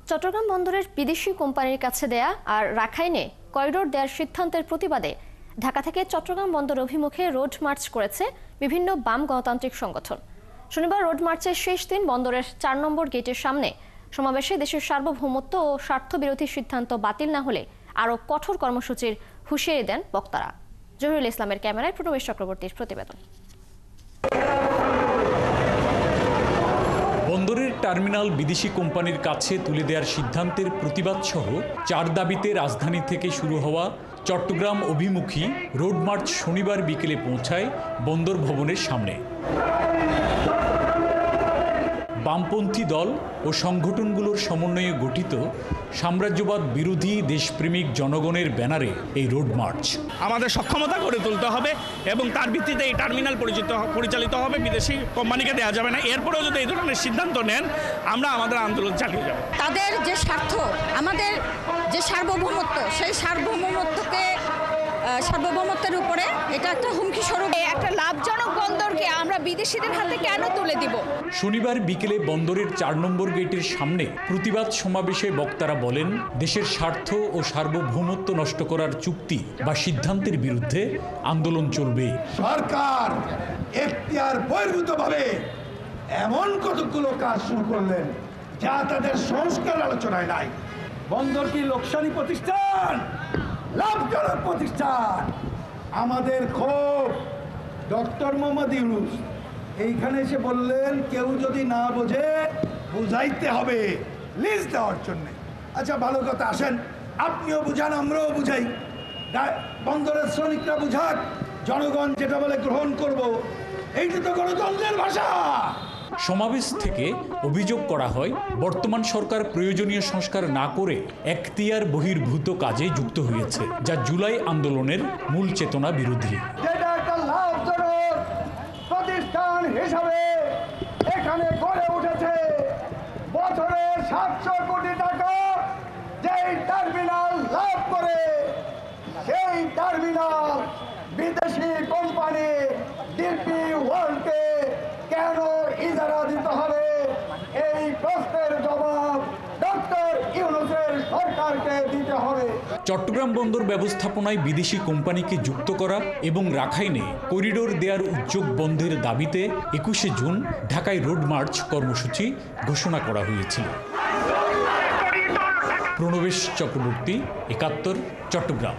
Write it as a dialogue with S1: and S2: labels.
S1: চট্টগ্রাম বন্দরের বিদেশি কোম্পানির কাছে দেয়া আর রাখাইনে করিডোর দেওয়ার সিদ্ধান্তের প্রতিবাদে ঢাকা থেকে চট্টগ্রাম বন্দর অভিমুখে রোড মার্চ করেছে বিভিন্ন বাম গণতান্ত্রিক সংগঠন। শনিবার রোড মার্চের শেষ দিন বন্দরের ৪ নম্বর গেটের সামনে সমাবেশে দেশের সার্বভৌমত্ব ও স্বার্থবিরোধী সিদ্ধান্ত বাতিল না হলে আরও কঠোর কর্মসূচির হুঁশিয়ারি দেন বক্তারা। জহিরুল ইসলামের ক্যামেরায় প্রণবেশ চক্রবর্তীর প্রতিবেদন।
S2: বন্দরের টার্মিনাল বিদেশি কোম্পানির কাছে তুলে দেওয়ার সিদ্ধান্তের প্রতিবাদ সহ 4 দাবিতে রাজধানী থেকে শুরু হওয়া চট্টগ্রাম অভিমুখী রোড মার্চ শনিবার বিকেলে পৌঁছায় বন্দর ভবনের সামনে। বামপন্থী দল ও সংগঠনগুলোর সমন্বয়ে গঠিত সাম্রাজ্যবাদ বিরোধী দেশপ্রেমিক জনগণের ব্যানারে এই রোড মার্চ।
S3: আমাদের সক্ষমতা গড়ে তুলতে হবে এবং তার ভিত্তিতে এই টার্মিনাল পরিচালিত হবে, বিদেশি কোম্পানিকে দেওয়া যাবে না। এরপরেও যদি এই ধরনের সিদ্ধান্ত নেন, আমরা আমাদের আন্দোলন চালিয়ে যাব।
S4: তাদের যে স্বার্থ, আমাদের যে সার্বভৌমত্ব, সেই সার্বভৌমত্বের উপরে এটা একটা হুমকি স্বরূপ।
S5: একটা লাভজনক বন্দরকে আমরা বিদেশিদের হাতে কেন তুলে দিব?
S2: শনিবার বিকেলে বন্দরের 4 নম্বর গেটের সামনে প্রতিবাদ সমাবেশে বক্তারা বলেন, দেশের স্বার্থ ও সার্বভৌমত্ব নষ্ট করার চুক্তি বা সিদ্ধান্তের বিরুদ্ধে আন্দোলন চলবে।
S6: সরকার এখতিয়ার বহির্ভূতভাবে এমন কতগুলো কাজ শুরু করলেন যা তাদের সংস্কার আলোচনায় নাই। বন্দর কি লোকসানি প্রতিষ্ঠান, লাভজনক প্রতিষ্ঠান? আমাদের ক্ষোভ ডক্টর মোহাম্মদ ইউনূস এইখানে এসে বললেন, কেউ যদি না বোঝে বুঝাইতে হবে লিজ দেওয়ার জন্য। আচ্ছা, ভালো কথা, আসেন আপনিও বুঝান, আমরাও বুঝাই, বন্দরের শ্রমিকরা বুঝাক, জনগণ যেটা বলে গ্রহণ করব। এইটা তো গণতন্ত্রের ভাষা।
S2: সমাবেশ থেকে অভিযোগ করা হয়, বর্তমান সরকার প্রয়োজনীয় সংস্কার না করে এখতিয়ার বহির্ভূত কাজে যুক্ত হয়েছে, যা জুলাই আন্দোলনের মূল চেতনা বিরোধী।
S6: যেটা একটা লাভজনক প্রতিষ্ঠান হিসাবে এখানে গড়ে উঠেছে, বছরে 700 কোটি টাকা যেই টার্মিনাল লাভ করে, সেই টার্মিনাল বিদেশি কোম্পানি ডিপি ওয়ার্ল্ডকে কেন ইজারা দিতে হবে? এই প্রশ্নের জবাব ডক্টর ইউনূসের সরকারকে দিতে হবে।
S2: চট্টগ্রাম বন্দর ব্যবস্থাপনায় বিদেশি কোম্পানিকে যুক্ত করা এবং রাখাইনে করিডোর দেওয়ার উদ্যোগ বন্ধের দাবিতে 21শে জুন ঢাকায় রোড মার্চ কর্মসূচি ঘোষণা করা হয়েছিল। প্রণবেশ চক্রবর্তী, ৭১, চট্টগ্রাম।